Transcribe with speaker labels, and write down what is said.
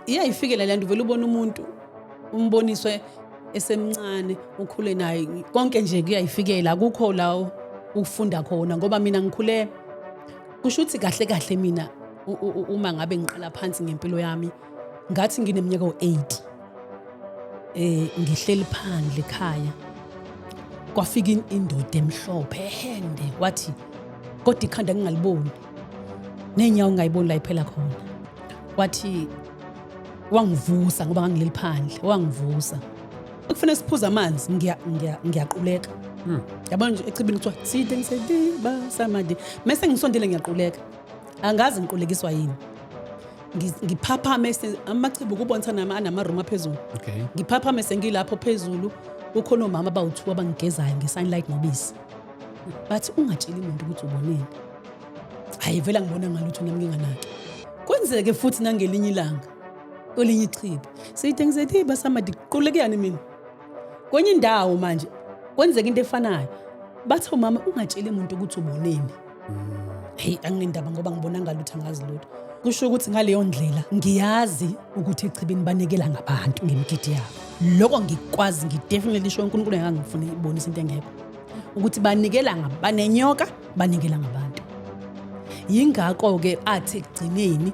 Speaker 1: iyayifikela le nto vele ubona umuntu umboniswe esemncane ukhule naye konke nje kuyayifikela akukho la ufunda khona ngoba mina ngikhule kusho ukuthi kahle kahle mina uma ngabe ngiqala phansi ngempilo yami ngathi ngineminyaka u8 ngihleli phandle ekhaya kwafika indoda emhlophe ehende wathi kodwa ikhanda ngingaliboni nenyawo ngayiboni la iphela khona wathi wangivusa ngoba ngangileli phandle wangivusa kufanele siphuza amanzi ngiyaquleka yabona nje echibini kuthiwa side ngisediba samadi mase ngisondele ngiyaquleka angazi ngiqulekiswa yini ngiphaphame amachibu kubonisa nama room aphezulu ngiphaphame sengilapho phezulu ukhona omama abawu2 abangigezayo ngesunlight nobisi bathi ungatsheli umuntu ukuthi uboneni hayi vela ngibona ngalutho nami nginganaki kwenzeke futhi nangelinye ilanga olinye ichibi side ngisediba samadi qulekiyani mina kwenye indawo manje kwenzeka into efanayo bathi umama ungatsheli umuntu ukuthi uboneni hey anginendaba ngoba ngibona ngalutho angazi lutho kusho ukuthi ngaleyo ndlela ngiyazi ukuthi echibini banikela ngabantu ngemgidi yabo lokho ngikwazi ngidefinitely sho uNkulunkulu engangifuna ibonisa into engekho ukuthi banikela ngabanenyoka banikela ngabantu yingakho ke athi ekugcineni